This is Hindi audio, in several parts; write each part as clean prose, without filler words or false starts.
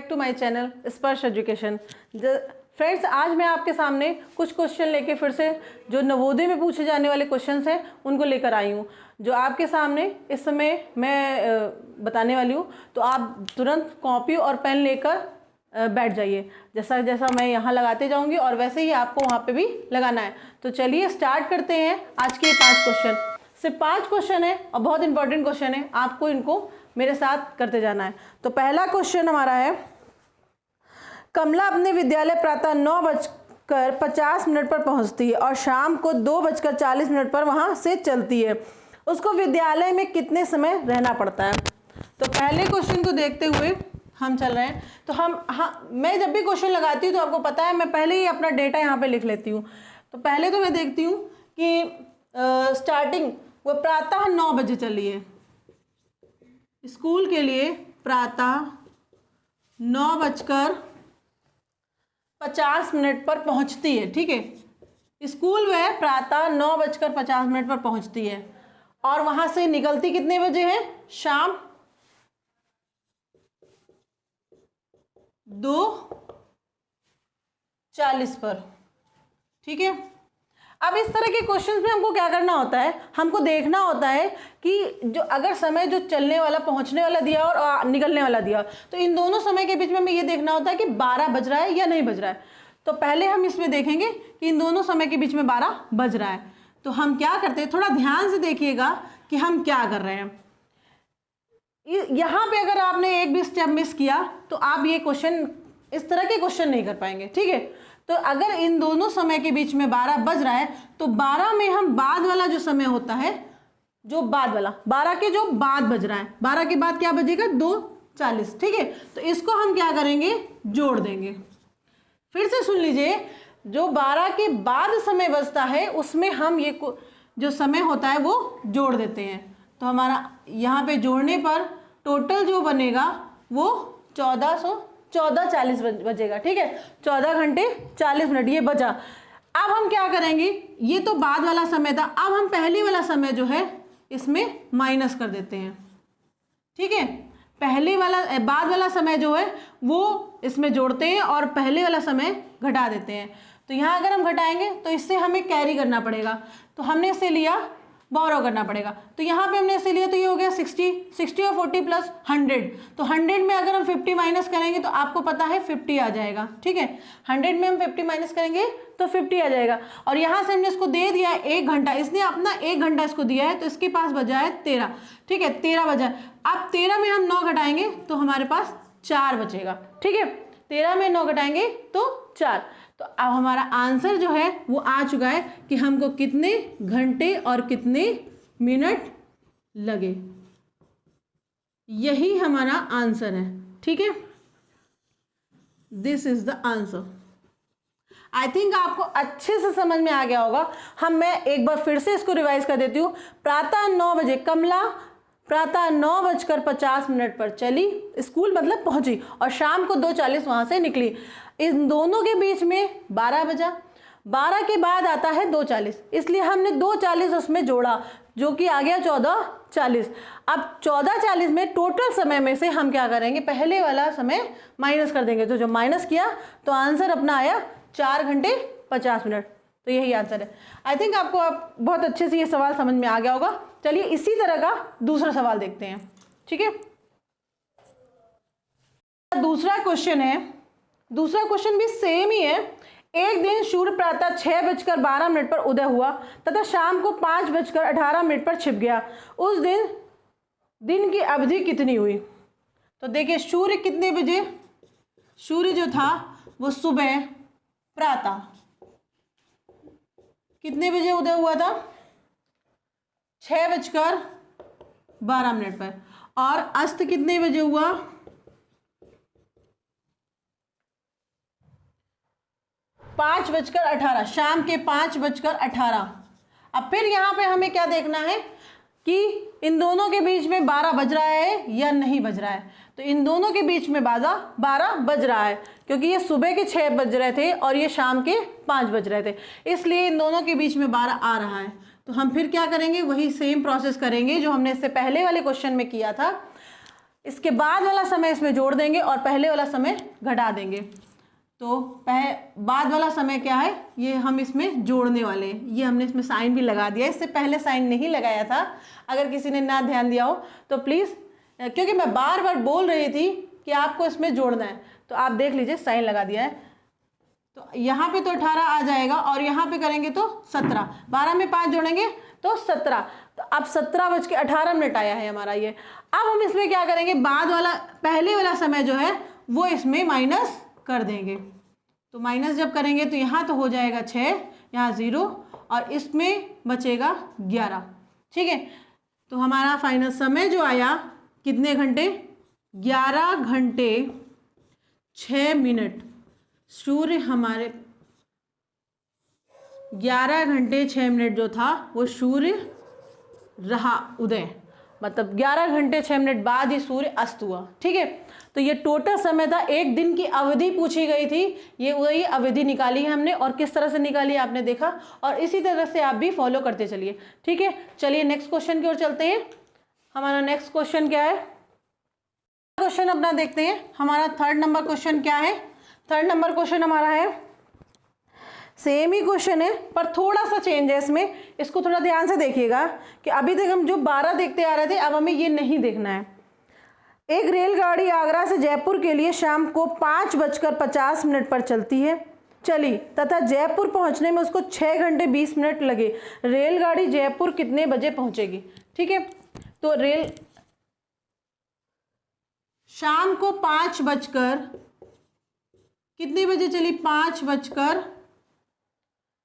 टू माय चैनल स्पर्श एजुकेशन। फ्रेंड्स, आज मैं आपके सामने कुछ क्वेश्चन लेके फिर से जो नवोदय में पूछे जाने वाले क्वेश्चंस हैं उनको लेकर आई हूँ, जो आपके सामने इस समय मैं बताने वाली हूँ। तो आप तुरंत कॉपी और पेन लेकर बैठ जाइए, जैसा जैसा मैं यहाँ लगाते जाऊँगी और वैसे ही आपको वहाँ पे भी लगाना है। तो चलिए स्टार्ट करते हैं आज के 5 क्वेश्चन। सिर्फ 5 क्वेश्चन है और बहुत इंपॉर्टेंट क्वेश्चन है, आपको इनको मेरे साथ करते जाना है। तो पहला क्वेश्चन हमारा है, कमला अपने विद्यालय प्रातः 9:50 पर पहुंचती है और शाम को 2:40 पर वहां से चलती है। उसको विद्यालय में कितने समय रहना पड़ता है? तो पहले क्वेश्चन को देखते हुए हम चल रहे हैं। तो मैं जब भी क्वेश्चन लगाती हूँ तो आपको पता है मैं पहले ही अपना डेटा यहाँ पे लिख लेती हूँ। तो पहले तो मैं देखती हूँ कि स्टार्टिंग वो प्रातः 9 बजे चली है, स्कूल के लिए प्रातः 9:50 पर पहुंचती है। ठीक है, स्कूल वह प्रातः 9:50 पर पहुंचती है और वहां से निकलती कितने बजे है? शाम 2:40 पर। ठीक है, अब इस तरह के क्वेश्चंस में हमको क्या करना होता है, हमको देखना होता है कि जो अगर समय जो चलने वाला पहुंचने वाला दिया और निकलने वाला दिया, तो इन दोनों समय के बीच में हमें ये देखना होता है कि 12 बज रहा है या नहीं बज रहा है। तो पहले हम इसमें देखेंगे कि इन दोनों समय के बीच में 12 बज रहा है। तो हम क्या करते हैं, थोड़ा ध्यान से देखिएगा कि हम क्या कर रहे हैं। यहाँ पे अगर आपने एक भी स्टेप मिस किया तो आप ये क्वेश्चन, इस तरह के क्वेश्चन नहीं कर पाएंगे। ठीक है, तो अगर इन दोनों समय के बीच में 12 बज रहा है तो 12 में हम बाद वाला जो समय होता है, जो बाद वाला 12 के जो बाद बज रहा है, 12 के बाद क्या बजेगा? 2:40। ठीक है, तो इसको हम क्या करेंगे? जोड़ देंगे। फिर से सुन लीजिए, जो 12 के बाद समय बजता है उसमें हम ये जो समय होता है वो जोड़ देते हैं। तो हमारा यहाँ पे जोड़ने पर टोटल जो बनेगा वो 14:40 बजेगा। ठीक है, 14 घंटे 40 मिनट ये बचा। अब हम क्या करेंगे, ये तो बाद वाला समय था, अब हम पहले वाला समय जो है इसमें माइनस कर देते हैं। ठीक है, पहले वाला बाद वाला समय जो है वो इसमें जोड़ते हैं और पहले वाला समय घटा देते हैं। तो यहाँ अगर हम घटाएंगे तो इससे हमें कैरी करना पड़ेगा, तो हमने इसे लिया, बोरो करना पड़ेगा। तो यहाँ पे हमने इसे लिया तो ये हो गया 60 और 40 प्लस 100। तो 100 में अगर हम 50 माइनस करेंगे तो आपको पता है 50 आ जाएगा। ठीक है, 100 में हम 50 माइनस करेंगे तो 50 आ जाएगा। और यहाँ से हमने इसको दे दिया है 1 घंटा, इसने अपना 1 घंटा इसको दिया है तो इसके पास बजा है 13। ठीक है, 13 बजा। अब 13 में हम 9 घटाएंगे तो हमारे पास 4 बचेगा। ठीक है, 13 में 9 घटाएंगे तो 4। तो अब हमारा आंसर जो है वो आ चुका है कि हमको कितने घंटे और कितने मिनट लगे, यही हमारा आंसर है। ठीक है, this is the answer. I think आपको अच्छे से समझ में आ गया होगा। मैं एक बार फिर से इसको रिवाइज कर देती हूँ। प्रातः 9 बजे कमला प्रातः 9:50 पर चली, स्कूल मतलब पहुंची, और शाम को 2:40 वहां से निकली। इन दोनों के बीच में 12 बजा, 12 के बाद आता है 2:40, इसलिए हमने 2:40 उसमें जोड़ा जो कि आ गया 14:40। अब 14:40 में टोटल समय में से हम क्या करेंगे, पहले वाला समय माइनस कर देंगे। तो जो माइनस किया तो आंसर अपना आया 4 घंटे 50 मिनट। तो यही आंसर है। आई थिंक आपको बहुत अच्छे से ये सवाल समझ में आ गया होगा। चलिए इसी तरह का दूसरा सवाल देखते हैं। ठीक है, दूसरा क्वेश्चन है, दूसरा क्वेश्चन भी सेम ही है। एक दिन सूर्य प्रातः 6:12 पर उदय हुआ तथा शाम को 5:18 पर छिप गया। उस दिन की अवधि कितनी हुई? तो देखिए, सूर्य कितने बजे, सूर्य जो था वो सुबह प्रातः कितने बजे उदय हुआ था? 6:12 पर। और अस्त कितने बजे हुआ? 5:18, शाम के 5:18। अब फिर यहाँ पे हमें क्या देखना है कि इन दोनों के बीच में 12 बज रहा है या नहीं बज रहा है। तो इन दोनों के बीच में 12 बज रहा है, क्योंकि ये सुबह के 6 बज रहे थे और ये शाम के 5 बज रहे थे, इसलिए इन दोनों के बीच में 12 आ रहा है। तो हम फिर क्या करेंगे, वही सेम प्रोसेस करेंगे जो हमने इससे पहले वाले क्वेश्चन में किया था। इसके बाद वाला समय इसमें जोड़ देंगे और पहले वाला समय घटा देंगे। तो बाद वाला समय क्या है, ये हम इसमें जोड़ने वाले हैं। ये हमने इसमें साइन भी लगा दिया, इससे पहले साइन नहीं लगाया था। अगर किसी ने ना ध्यान दिया हो तो प्लीज़, क्योंकि मैं बार बार बोल रही थी कि आपको इसमें जोड़ना है, तो आप देख लीजिए साइन लगा दिया है। तो यहाँ पे तो 18 आ जाएगा और यहाँ पे करेंगे तो 17, 12 में 5 जोड़ेंगे तो 17। तो अब 17:18 आया है हमारा ये। अब हम इसमें क्या करेंगे, बाद वाला पहले वाला समय जो है वो इसमें माइनस कर देंगे। तो माइनस जब करेंगे तो यहाँ तो हो जाएगा 6, यहाँ 0 और इसमें बचेगा 11। ठीक है, तो हमारा फाइनल समय जो आया कितने घंटे, 11 घंटे 6 मिनट। सूर्य हमारे 11 घंटे 6 मिनट जो था वो सूर्य रहा उदय, मतलब 11 घंटे 6 मिनट बाद ही सूर्य अस्त हुआ। ठीक है, तो ये टोटल समय था। एक दिन की अवधि पूछी गई थी, ये वही अवधि निकाली है हमने, और किस तरह से निकाली है आपने देखा, और इसी तरह से आप भी फॉलो करते चलिए। ठीक है, चलिए नेक्स्ट क्वेश्चन की ओर चलते हैं। हमारा नेक्स्ट क्वेश्चन क्या है, क्वेश्चन अपना देखते हैं। हमारा 3rd नंबर क्वेश्चन क्या है। 3rd नंबर क्वेश्चन हमारा है, सेम ही क्वेश्चन है पर थोड़ा सा चेंज है इसमें। इसको थोड़ा ध्यान से देखिएगा कि अभी तक हम जो 12 देखते आ रहे थे, अब हमें ये नहीं देखना है। एक रेलगाड़ी आगरा से जयपुर के लिए शाम को 5:50 पर चली तथा जयपुर पहुंचने में उसको 6 घंटे 20 मिनट लगे। रेलगाड़ी जयपुर कितने बजे पहुंचेगी। ठीक है, तो शाम को 5 बजकर कितने बजे चली,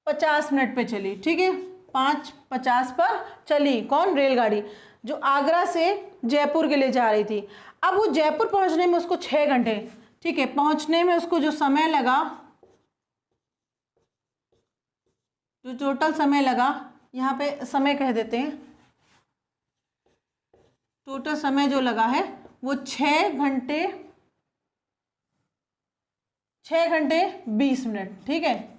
5:50 पे चली। ठीक है, 5:50 पर चली कौन, रेलगाड़ी जो आगरा से जयपुर के लिए जा रही थी। अब वो जयपुर पहुंचने में उसको 6 घंटे, ठीक है, पहुंचने में उसको जो समय लगा, जो टोटल समय लगा, यहाँ पे समय कह देते हैं, टोटल समय जो लगा है वो 6 घंटे 20 मिनट। ठीक है,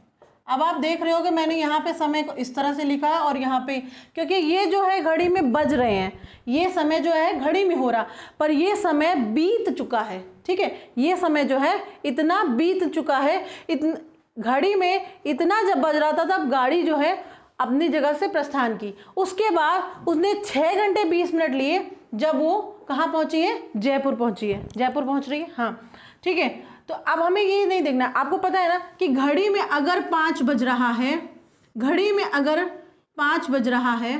अब आप देख रहे हो कि मैंने यहाँ पे समय को इस तरह से लिखा है और यहाँ पे, क्योंकि ये जो है घड़ी में बज रहे हैं, ये समय जो है घड़ी में हो रहा, पर ये समय बीत चुका है। ठीक है, ये समय जो है इतना बीत चुका है, घड़ी में इतना जब बज रहा था तब गाड़ी जो है अपनी जगह से प्रस्थान की। उसके बाद उसने 6 घंटे 20 मिनट लिए, जब वो कहाँ पहुँची है, जयपुर पहुँची है, जयपुर पहुँच रही है। हाँ, ठीक है, तो अब हमें ये नहीं देखना, आपको पता है ना कि घड़ी में अगर 5 बज रहा है, घड़ी में अगर 5 बज रहा है,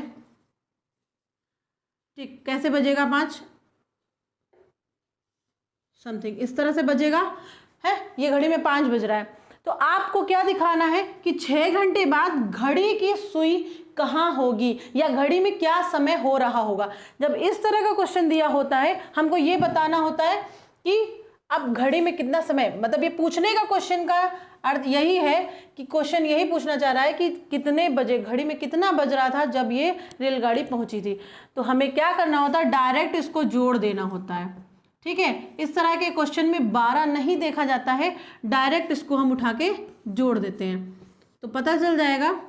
ठीक, कैसे बजेगा 5, समथिंग इस तरह से बजेगा है, ये घड़ी में 5 बज रहा है। तो आपको क्या दिखाना है कि 6 घंटे बाद घड़ी की सुई कहाँ होगी या घड़ी में क्या समय हो रहा होगा। जब इस तरह का क्वेश्चन दिया होता है, हमको ये बताना होता है कि अब घड़ी में कितना समय, मतलब ये पूछने का क्वेश्चन का अर्थ यही है कि क्वेश्चन यही पूछना चाह रहा है कि कितने बजे, घड़ी में कितना बज रहा था जब ये रेलगाड़ी पहुंची थी। तो हमें क्या करना होता है, डायरेक्ट इसको जोड़ देना होता है। ठीक है, इस तरह के क्वेश्चन में 12 नहीं देखा जाता है, डायरेक्ट इसको हम उठा के जोड़ देते हैं। तो पता चल जाएगा,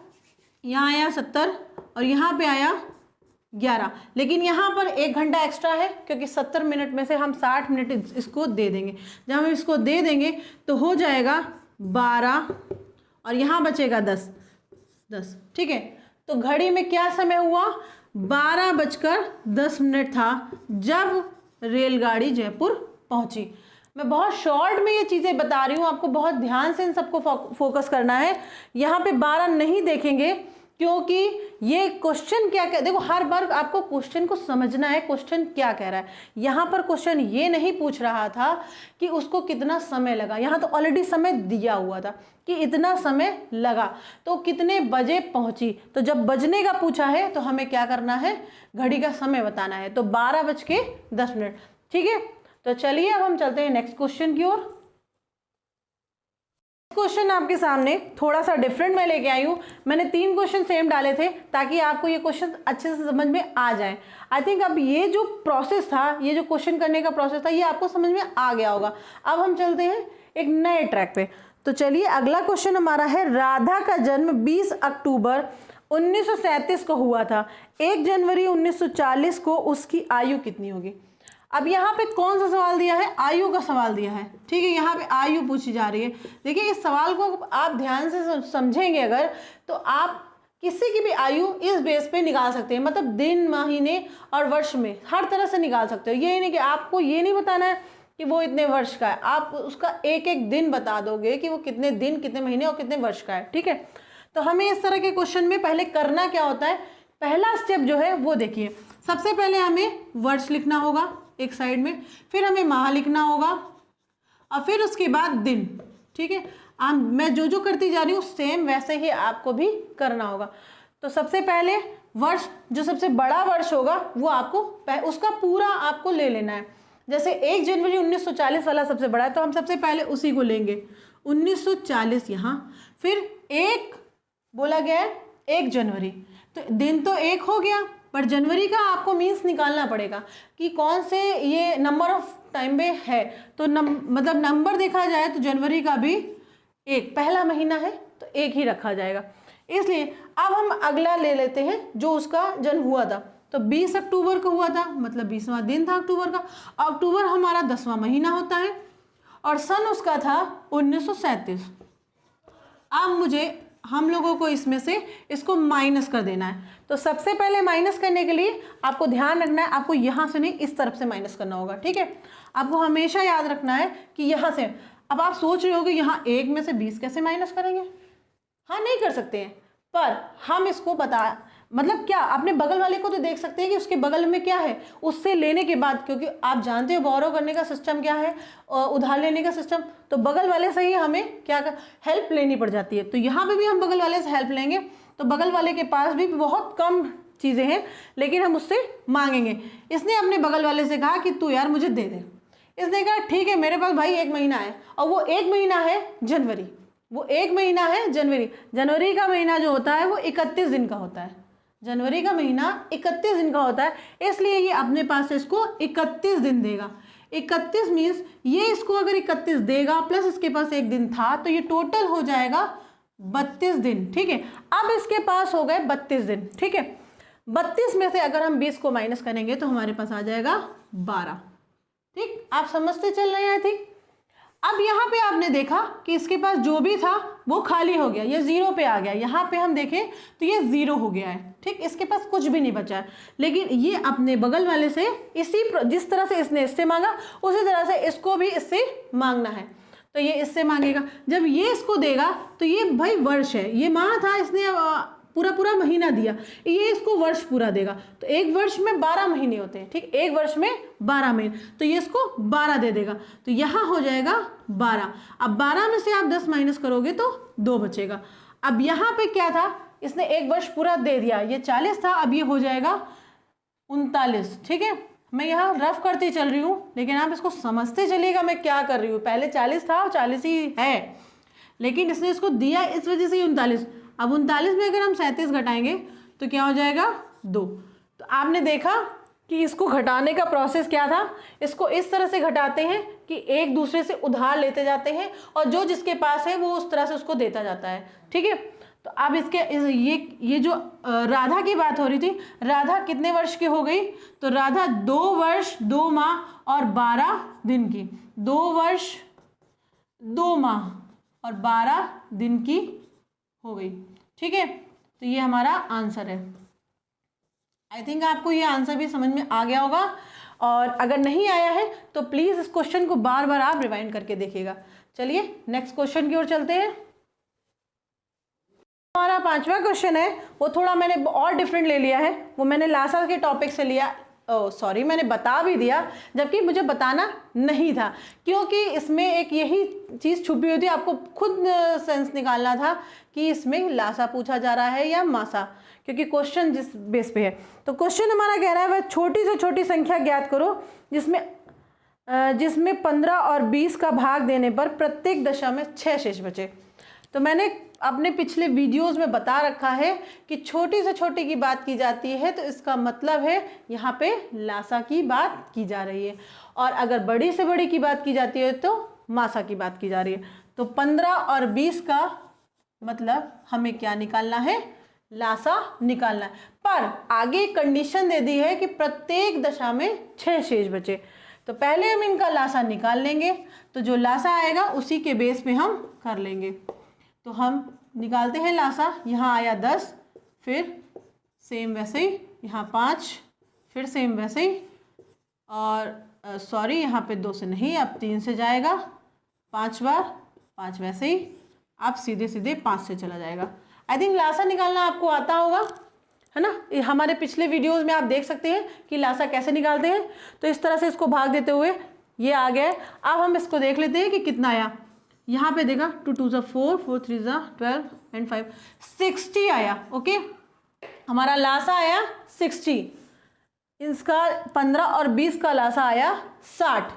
यहाँ आया 70 और यहाँ पे आया 11, लेकिन यहाँ पर 1 घंटा एक्स्ट्रा है क्योंकि 70 मिनट में से हम 60 मिनट इसको दे देंगे। जब हम इसको दे देंगे तो हो जाएगा 12 और यहाँ बचेगा 10। ठीक है, तो घड़ी में क्या समय हुआ, 12:10 था जब रेलगाड़ी जयपुर पहुंची। मैं बहुत शॉर्ट में ये चीज़ें बता रही हूँ, आपको बहुत ध्यान से इन सबको फोकस करना है। यहाँ पे 12 नहीं देखेंगे क्योंकि ये क्वेश्चन क्या कह, देखो हर बार आपको क्वेश्चन को समझना है, क्वेश्चन क्या कह रहा है। यहाँ पर क्वेश्चन ये नहीं पूछ रहा था कि उसको कितना समय लगा, यहाँ तो ऑलरेडी समय दिया हुआ था कि इतना समय लगा, तो कितने बजे पहुँची। तो जब बजने का पूछा है तो हमें क्या करना है, घड़ी का समय बताना है, तो 12:10। ठीक है, तो चलिए अब हम चलते हैं नेक्स्ट क्वेश्चन की ओर। क्वेश्चन आपके सामने थोड़ा सा डिफरेंट मैं लेके आई हूँ। मैंने 3 क्वेश्चन सेम डाले थे ताकि आपको ये क्वेश्चन अच्छे से समझ में आ जाए। आई थिंक अब ये जो प्रोसेस था, ये जो क्वेश्चन करने का प्रोसेस था, ये आपको समझ में आ गया होगा। अब हम चलते हैं एक नए ट्रैक पे। तो चलिए अगला क्वेश्चन हमारा है, राधा का जन्म 20 अक्टूबर 1937 को हुआ था, 1 जनवरी 1940 को उसकी आयु कितनी होगी। अब यहाँ पे कौन सा सवाल दिया है, आयु का सवाल दिया है, ठीक है। यहाँ पे आयु पूछी जा रही है। देखिए इस सवाल को आप ध्यान से समझेंगे अगर, तो आप किसी की भी आयु इस बेस पे निकाल सकते हैं, मतलब दिन, महीने और वर्ष में हर तरह से निकाल सकते हो। ये नहीं कि आपको ये नहीं बताना है कि वो इतने वर्ष का है, आप उसका एक एक दिन बता दोगे कि वो कितने दिन, कितने महीने और कितने वर्ष का है, ठीक है। तो हमें इस तरह के क्वेश्चन में पहले करना क्या होता है, पहला स्टेप जो है वो देखिए, सबसे पहले हमें वर्ष लिखना होगा एक साइड में, फिर हमें माह लिखना होगा और फिर उसके बाद दिन, ठीक है। मैं जो जो करती जा रही हूँ सेम वैसे ही आपको भी करना होगा। तो सबसे पहले वर्ष, जो सबसे बड़ा वर्ष होगा वो आपको उसका पूरा आपको ले लेना है। जैसे 1 जनवरी 1940 वाला सबसे बड़ा है, तो हम सबसे पहले उसी को लेंगे, 1940 यहाँ, फिर एक बोला गया है 1 जनवरी, तो दिन तो एक हो गया, पर जनवरी का आपको मीन्स निकालना पड़ेगा कि कौन से ये नंबर ऑफ टाइम में है। तो मतलब नंबर देखा जाए तो जनवरी का भी एक, पहला महीना है तो एक ही रखा जाएगा। इसलिए अब हम अगला ले लेते हैं जो उसका जन्म हुआ था, तो 20 अक्टूबर को हुआ था, मतलब 20वां दिन था अक्टूबर का। अक्टूबर हमारा 10वां महीना होता है और सन उसका था 1937। अब मुझे हम लोगों को इसमें से इसको माइनस कर देना है। तो सबसे पहले माइनस करने के लिए आपको ध्यान रखना है, आपको यहाँ से नहीं इस तरफ से माइनस करना होगा, ठीक है। आपको हमेशा याद रखना है कि यहाँ से, अब आप सोच रहे हो कि यहाँ 1 में से 20 कैसे माइनस करेंगे, हाँ नहीं कर सकते हैं, पर हम इसको मतलब क्या, अपने बगल वाले को तो देख सकते हैं कि उसके बगल में क्या है, उससे लेने के बाद, क्योंकि आप जानते हो बोरो करने का सिस्टम क्या है, उधार लेने का सिस्टम, तो बगल वाले से ही हमें क्या हेल्प लेनी पड़ जाती है। तो यहाँ पे भी हम बगल वाले से हेल्प लेंगे, तो बगल वाले के पास भी बहुत कम चीज़ें हैं, लेकिन हम उससे मांगेंगे। इसने अपने बगल वाले से कहा कि तू यार मुझे दे दे। इसने कहा ठीक है मेरे पास भाई 1 महीना है, और वो 1 महीना है जनवरी, वो 1 महीना है जनवरी। जनवरी का महीना जो होता है वो 31 दिन का होता है, जनवरी का महीना 31 दिन का होता है, इसलिए ये अपने पास इसको 31 दिन देगा। 31 मीन्स ये इसको अगर 31 देगा प्लस इसके पास 1 दिन था, तो ये टोटल हो जाएगा 32 दिन, ठीक है। अब इसके पास हो गए 32 दिन, ठीक है। 32 में से अगर हम 20 को माइनस करेंगे तो हमारे पास आ जाएगा 12, ठीक। आप समझते चल रहे हैं, ठीक। अब यहाँ पे आपने देखा कि इसके पास जो भी था वो खाली हो गया, ये 0 पे आ गया। यहाँ पे हम देखें तो ये 0 हो गया है, ठीक। इसके पास कुछ भी नहीं बचा है, लेकिन ये अपने बगल वाले से जिस तरह से इसने इससे मांगा उसी तरह से इसको भी इससे मांगना है। तो ये इससे मांगेगा, जब ये इसको देगा तो ये भाई वर्ष है, ये माह था, इसने पूरा महीना दिया, ये इसको वर्ष पूरा देगा। तो 1 वर्ष में 12 महीने होते हैं, ठीक। 1 वर्ष में 12 महीने, तो ये इसको 12 दे देगा, तो यहाँ हो जाएगा 12। अब 12 में से आप 10 माइनस करोगे तो 2 बचेगा। अब यहाँ पे क्या था, इसने 1 वर्ष पूरा दे दिया, ये 40 था, अब ये हो जाएगा 39, ठीक है। मैं यहाँ रफ करती चल रही हूँ, लेकिन आप इसको समझते चलिएगा मैं क्या कर रही हूँ। पहले 40 था और 40 ही है, लेकिन इसने इसको दिया इस वजह से 39। अब 39 में अगर हम 37 घटाएंगे तो क्या हो जाएगा 2। तो आपने देखा कि इसको घटाने का प्रोसेस क्या था, इसको इस तरह से घटाते हैं कि एक दूसरे से उधार लेते जाते हैं और जो जिसके पास है वो उस तरह से उसको देता जाता है, ठीक है। तो अब ये जो राधा की बात हो रही थी, राधा कितने वर्ष की हो गई, तो राधा 2 वर्ष 2 माह और 12 दिन की, 2 वर्ष 2 माह और 12 दिन की हो गई, ठीक है। तो ये हमारा आंसर है। आई थिंक आपको ये आंसर भी समझ में आ गया होगा, और अगर नहीं आया है तो प्लीज़ इस क्वेश्चन को बार बार आप रिवाइंड करके देखिएगा। चलिए नेक्स्ट क्वेश्चन की ओर चलते हैं। हमारा 5वां क्वेश्चन है, वो थोड़ा मैंने और डिफरेंट ले लिया है, वो मैंने लासा के टॉपिक से लिया। सॉरी, मैंने बता भी दिया जबकि मुझे बताना नहीं था, क्योंकि इसमें एक यही चीज़ छुपी हुई थी, आपको खुद सेंस निकालना था कि इसमें लासा पूछा जा रहा है या मासा, क्योंकि क्वेश्चन जिस बेस पे है। तो क्वेश्चन हमारा कह रहा है वह छोटी से छोटी संख्या ज्ञात करो जिसमें 15 और 20 का भाग देने पर प्रत्येक दशा में 6 शेष बचे। तो मैंने अपने पिछले वीडियोस में बता रखा है कि छोटी से छोटी की बात की जाती है तो इसका मतलब है यहाँ पे लासा की बात की जा रही है, और अगर बड़ी से बड़ी की बात की जाती है तो मासा की बात की जा रही है। तो 15 और 20 का मतलब हमें क्या निकालना है, लासा निकालना है। पर आगे कंडीशन दे दी है कि प्रत्येक दशा में 6 शेष बचे। तो पहले हम इनका लासा निकाल लेंगे, तो जो लासा आएगा उसी के बेस पे हम कर लेंगे। तो हम निकालते हैं लासा। यहाँ आया 10, फिर सेम वैसे ही यहाँ 5, फिर सेम वैसे ही, और सॉरी यहाँ पे 2 से नहीं, अब 3 से जाएगा 5 बार, 5 वैसे ही, आप सीधे सीधे 5 से चला जाएगा। आई थिंक लासा निकालना आपको आता होगा, है ना। हमारे पिछले वीडियोस में आप देख सकते हैं कि लासा कैसे निकालते हैं। तो इस तरह से इसको भाग देते हुए ये आ गया है। अब हम इसको देख लेते हैं कि कितना आया। यहाँ पे देखा 2 2 ज़ा 4, 4 3 ज़ा 12 एंड 5, 60 आया। ओके, हमारा लासा आया 60, इसका 15 और 20 का लासा आया 60।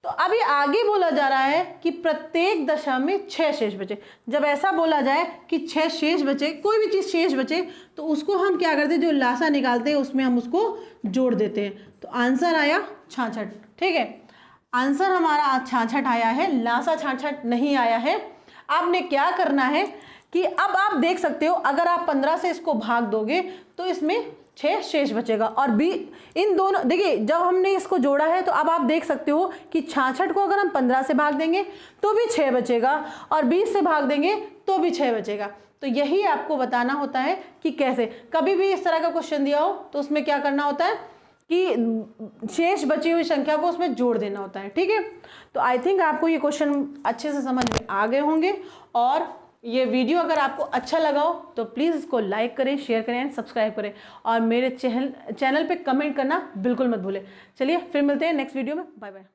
तो अभी आगे बोला जा रहा है कि प्रत्येक दशा में 6 शेष बचे। जब ऐसा बोला जाए कि 6 शेष बचे, कोई भी चीज़ शेष बचे, तो उसको हम क्या करते हैं, जो लासा निकालते हैं उसमें हम उसको जोड़ देते हैं। तो आंसर आया 66। ठीक है, आंसर हमारा 66 आया है, लासा 66 नहीं आया है। आपने क्या करना है कि अब आप देख सकते हो, अगर आप 15 से इसको भाग दोगे तो इसमें 6 शेष बचेगा। और बी इन दोनों, देखिए जब हमने इसको जोड़ा है तो अब आप देख सकते हो कि 66 को अगर हम 15 से भाग देंगे तो भी 6 बचेगा, और 20 से भाग देंगे तो भी 6 बचेगा। तो यही आपको बताना होता है कि कैसे। कभी भी इस तरह का क्वेश्चन दिया हो तो उसमें क्या करना होता है कि शेष बची हुई संख्या को उसमें जोड़ देना होता है। ठीक है, तो आई थिंक आपको ये क्वेश्चन अच्छे से समझ में आ गए होंगे। और ये वीडियो अगर आपको अच्छा लगा हो तो प्लीज़ इसको लाइक करें, शेयर करें एंड सब्सक्राइब करें, और मेरे चैनल पे कमेंट करना बिल्कुल मत भूलें। चलिए फिर मिलते हैं नेक्स्ट वीडियो में। Bye bye.